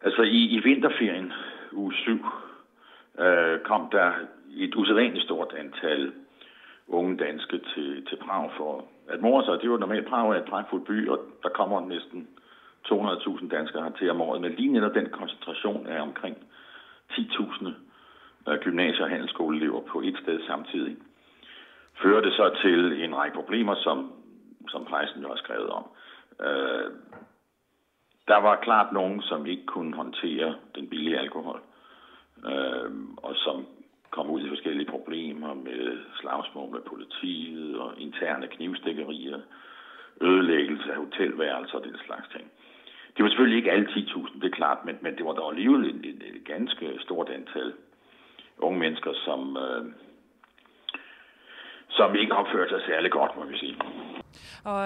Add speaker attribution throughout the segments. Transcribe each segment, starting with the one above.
Speaker 1: Altså i vinterferien, uge 7, kom der et usædvanligt stort antal unge danske til Prag for at more sig. Det var normalt Prag er et pragtfuld by, og der kommer næsten 200.000 danskere hertil om året. Men lige netop den koncentration af omkring 10.000 gymnasie- og handelsskoleelever på et sted samtidig, fører det så til en række problemer, som pressen jo har skrevet om. Der var klart nogen, som ikke kunne håndtere den billige alkohol, og som kom ud i forskellige problemer med slagsmål med politiet og interne knivstikkerier, ødelæggelse af hotelværelser og den slags ting. Det var selvfølgelig ikke alle 10.000, det er klart, men det var dog alligevel et ganske stort antal unge mennesker, som ikke opførte sig særlig godt, må vi sige.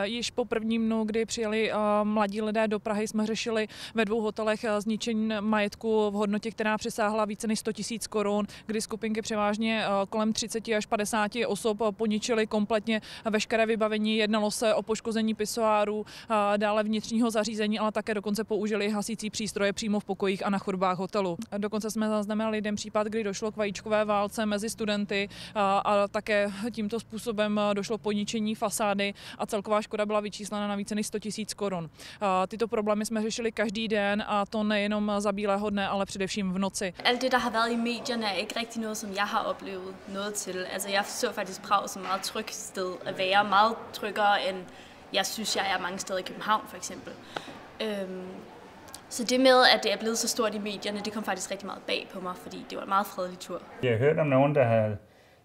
Speaker 2: Již po prvním dnu, kdy přijeli mladí lidé do Prahy, jsme řešili ve 2 hotelech zničení majetku v hodnotě, která přesáhla více než 100 000 korun, kdy skupinky převážně kolem 30 až 50 osob poničily kompletně veškeré vybavení. Jednalo se o poškození pisoárů, dále vnitřního zařízení, ale také dokonce použili hasící přístroje přímo v pokojích a na chodbách hotelu. Dokonce jsme zaznamenali jeden případ, kdy došlo k vajíčkové válce mezi studenty a také tímto způsobem došlo k poničení fasády a celková škoda byla vyčíslena na více než 100 000 korun. Tyto problémy jsme řešili každý den a to nejenom za bílého dne, ale především v noci.
Speaker 3: Alt det, der har været i medierne, er ikke rigtig noget, som jeg har oplevet noget til. Altså, jeg så faktisk Prag som et meget trygt sted at være, meget tryggere end jeg synes, jeg er mange steder i København for eksempel. Så det med, at det er blevet så stort i medierne, det kom faktisk rigtig meget bag på mig, fordi det var en meget fredelig tur.
Speaker 4: Jeg har hørt om nogen, der har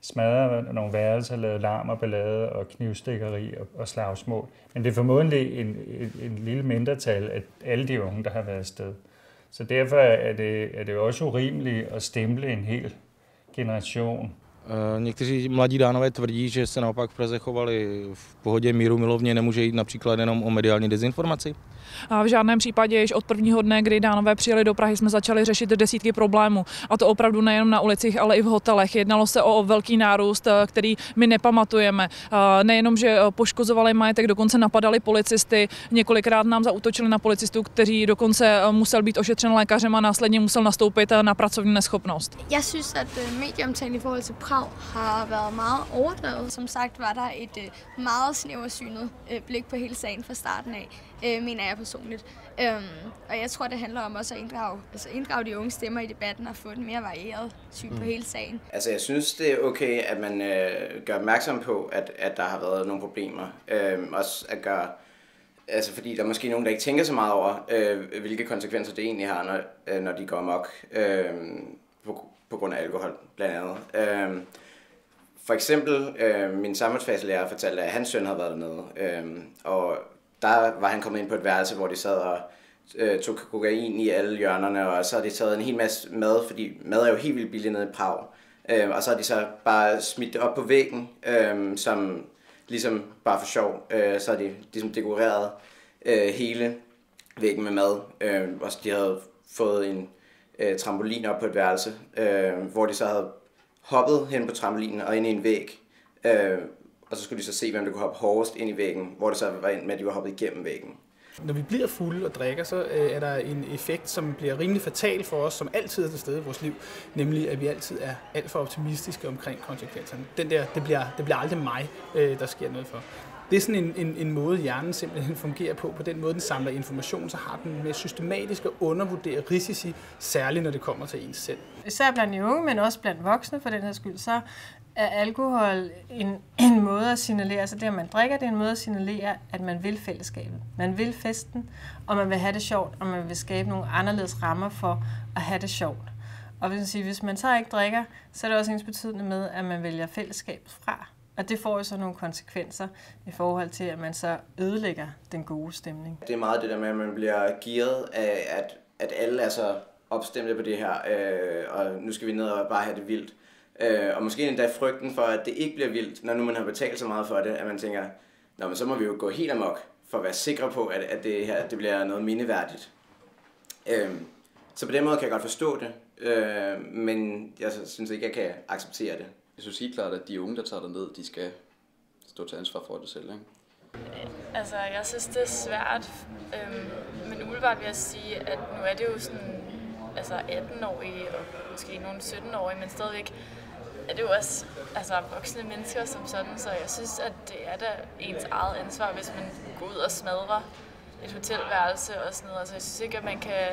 Speaker 4: smadret nogle værelser, lavet larm og ballade og knivstikkeri og slagsmål. Men det er formodentlig en lille mindretal af alle de unge, der har været afsted. Så derfor er det også urimeligt at stemple en hel generation.
Speaker 5: Někteří mladí dánové tvrdí, že se naopak v Praze chovali v pohodě, míru milovně, nemůže jít například jenom o mediální dezinformaci?
Speaker 2: V žádném případě již od prvního dne, kdy dánové přijeli do Prahy, jsme začali řešit desítky problémů. A to opravdu nejen na ulicích, ale i v hotelech. Jednalo se o velký nárůst, který my nepamatujeme. Nejenom, že poškozovali majetek, dokonce napadali policisty. Několikrát nám zaútočili na policistu, který dokonce musel být ošetřen lékařem a následně musel nastoupit na pracovní neschopnost.
Speaker 6: Jeg synes, at medieomtalen i forhold til Prag har været meget overdrevet. Som sagt var der et meget snæversynet blik på hele sagen fra starten af, mener jeg personligt. Og jeg tror, det handler om også at inddrage de unge stemmer i debatten og få et mere varieret syn på hele sagen.
Speaker 7: Altså, jeg synes, det er okay, at man gør opmærksom på, at der har været nogle problemer. Også at gøre, altså fordi der er måske nogen, der ikke tænker så meget over, hvilke konsekvenser det egentlig har, når de går amok på grund af alkohol, blandt andet. For eksempel, min samfundsfagslærer fortalte, at hans søn havde været dernede, og der var han kommet ind på et værelse, hvor de sad og tog kokain i alle hjørnerne, og så havde de taget en hel masse mad, fordi mad er jo helt vildt billigt nede i Prag. Og så havde de så bare smidt det op på væggen, som ligesom bare for sjov. Så havde de ligesom dekoreret hele væggen med mad, og de havde fået en trampolin op på et værelse, hvor de så havde hoppet hen på trampolinen og ind i en væg. Og så skulle de så se, hvem der kunne hoppe hårdest ind i væggen, hvor det så var ind med, at de var hoppet igennem væggen.
Speaker 8: Når vi bliver fulde og drikker, så er der en effekt, som bliver rimelig fatal for os, som altid er til stede i vores liv, nemlig at vi altid er alt for optimistiske omkring konsekvenserne. Det bliver aldrig mig, der sker noget for. Det er sådan en måde, hjernen simpelthen fungerer på den måde, den samler information, så har den med systematisk at undervurdere risici, særligt når det kommer til ens selv.
Speaker 9: Især blandt de unge, men også blandt voksne for den her skyld, så er alkohol en måde at signalere, altså det at man drikker, det er en måde at signalere, at man vil fællesskabet. Man vil festen, og man vil have det sjovt, og man vil skabe nogle anderledes rammer for at have det sjovt. Og hvis man så ikke drikker, så er det også ensbetydende med, at man vælger fællesskabet fra. Og det får jo så nogle konsekvenser i forhold til, at man så ødelægger den gode stemning.
Speaker 7: Det er meget det der med, at man bliver gearet af, at alle er så opstemte på det her, og nu skal vi ned og bare have det vildt. Og måske endda frygten for, at det ikke bliver vildt, når nu man har betalt så meget for det, at man tænker, nå, men så må vi jo gå helt amok, for at være sikre på, at det her det bliver noget mindeværdigt. Så på den måde kan jeg godt forstå det, men jeg synes ikke, jeg kan acceptere det.
Speaker 10: Jeg synes helt klart, at de unge, der tager det ned, de skal stå til ansvar for det selv, ikke?
Speaker 3: Altså, jeg synes, det er svært, men
Speaker 11: umiddelbart vil jeg sige, at nu er det jo sådan, altså 18-årige og måske nogle 17-årige, men stadigvæk er det jo også voksne mennesker som sådan, så jeg synes, at det er da ens eget ansvar, hvis man går ud og smadrer et hotelværelse og sådan noget. Altså jeg synes ikke, at man kan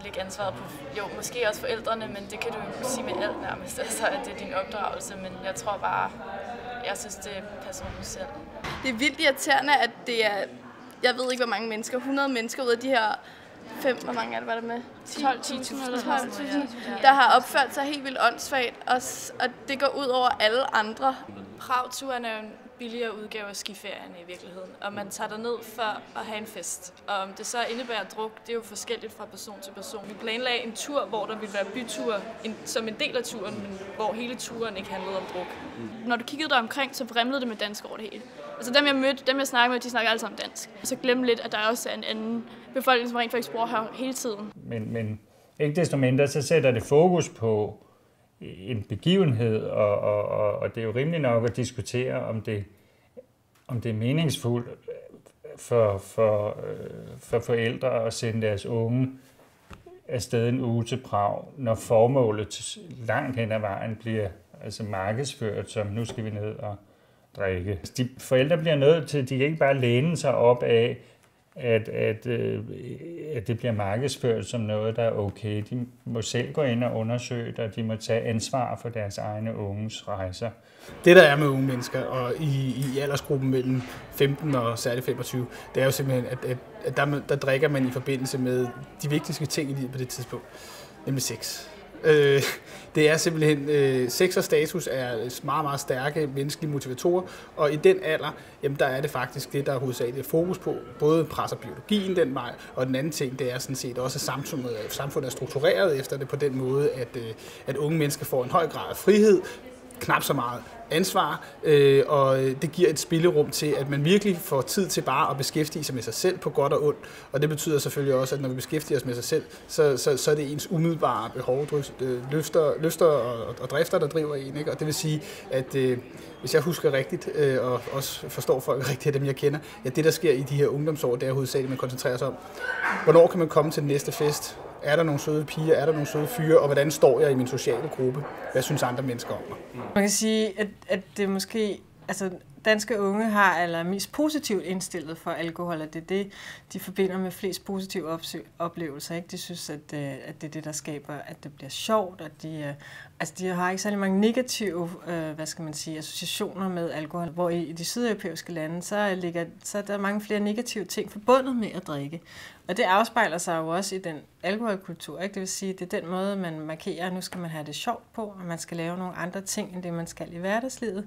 Speaker 11: lægge ansvaret på, jo, måske også forældrene, men det kan du jo sige med alt nærmest, altså at det er din opdragelse, men jeg tror bare, jeg synes, det er personen selv.
Speaker 12: Det er vildt irriterende, at det er, jeg ved ikke, hvor mange mennesker, 100 mennesker ud af de her 5, hvor mange er det, var der med? 12.000, der har opført sig helt vildt åndssvagt, og det går ud over alle andre.
Speaker 11: Pragturen er jo en billigere udgave af skiferien i virkeligheden, og man tager ned for at have en fest. Og om det så indebærer druk, det er jo forskelligt fra person til person. Vi planlagde en tur, hvor der ville være bytur som en del af turen, men hvor hele turen ikke handlede om druk.
Speaker 12: Når du kiggede der omkring, så vrimlede det med dansk over det hele. Altså dem jeg mødte, dem jeg snakkede med, de snakker alle sammen dansk. Og så glem lidt, at der også er en anden befolkning, som rent faktisk bor her hele tiden. Men
Speaker 4: ikke desto mindre, så sætter det fokus på en begivenhed, og det er jo rimelig nok at diskutere, om det er meningsfuldt for forældre at sende deres unge afsted en uge til Prag, når formålet langt hen ad vejen bliver markedsført, som nu skal vi ned og drikke. De forældre bliver nødt til, de kan ikke bare læne sig op af, at det bliver markedsført som noget, der er okay. De må selv gå ind og undersøge det, og de må tage ansvar for deres egne unges rejser.
Speaker 8: Det, der er med unge mennesker, og i aldersgruppen mellem 15 og særligt 25, det er jo simpelthen, at der drikker man i forbindelse med de vigtigste ting i livet på det tidspunkt, nemlig sex. Det er simpelthen, sex og status er meget, meget stærke menneskelige motivatorer, og i den alder, jamen der er det faktisk det, der er hovedsageligt fokus på. Både presser biologien den vej, og den anden ting, det er sådan set også, at samfundet er struktureret efter det på den måde, at unge mennesker får en høj grad af frihed, knap så meget ansvar, og det giver et spillerum til, at man virkelig får tid til bare at beskæftige sig med sig selv på godt og ondt. Og det betyder selvfølgelig også, at når vi beskæftiger os med sig selv, så er det ens umiddelbare behov, lyster og drifter, der driver en. Ikke? Og det vil sige, at hvis jeg husker rigtigt, og også forstår folk rigtigt af dem, jeg kender, at det, der sker i de her ungdomsår, det er hovedsageligt, man koncentrerer sig om. Hvornår kan man komme til den næste fest? Er der nogle søde piger? Er der nogle søde fyre? Og hvordan står jeg i min sociale gruppe? Hvad synes andre mennesker om mig?
Speaker 9: Man kan sige, at det måske... Altså, danske unge har allermest positivt indstillet for alkohol, at det er det, de forbinder med flest positive oplevelser. Ikke? De synes, at det er det, der skaber, at det bliver sjovt, at de har ikke særlig mange negative associationer med alkohol, hvor i de sydeuropæiske lande, så er der mange flere negative ting forbundet med at drikke. Og det afspejler sig jo også i den alkoholkultur. Ikke? Det vil sige, at det er den måde, man markerer, at nu skal man have det sjovt på, og man skal lave nogle andre ting, end det man skal i hverdagslivet.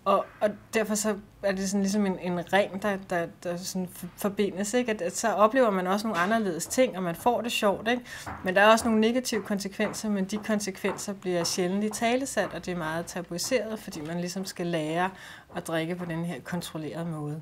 Speaker 9: Og derfor så er det sådan ligesom en ring, der sådan forbindes, ikke? At så oplever man også nogle anderledes ting, og man får det sjovt, ikke? Men der er også nogle negative konsekvenser, men de konsekvenser bliver sjældent italesat, og det er meget tabuiseret, fordi man ligesom skal lære at drikke på den her kontrollerede måde.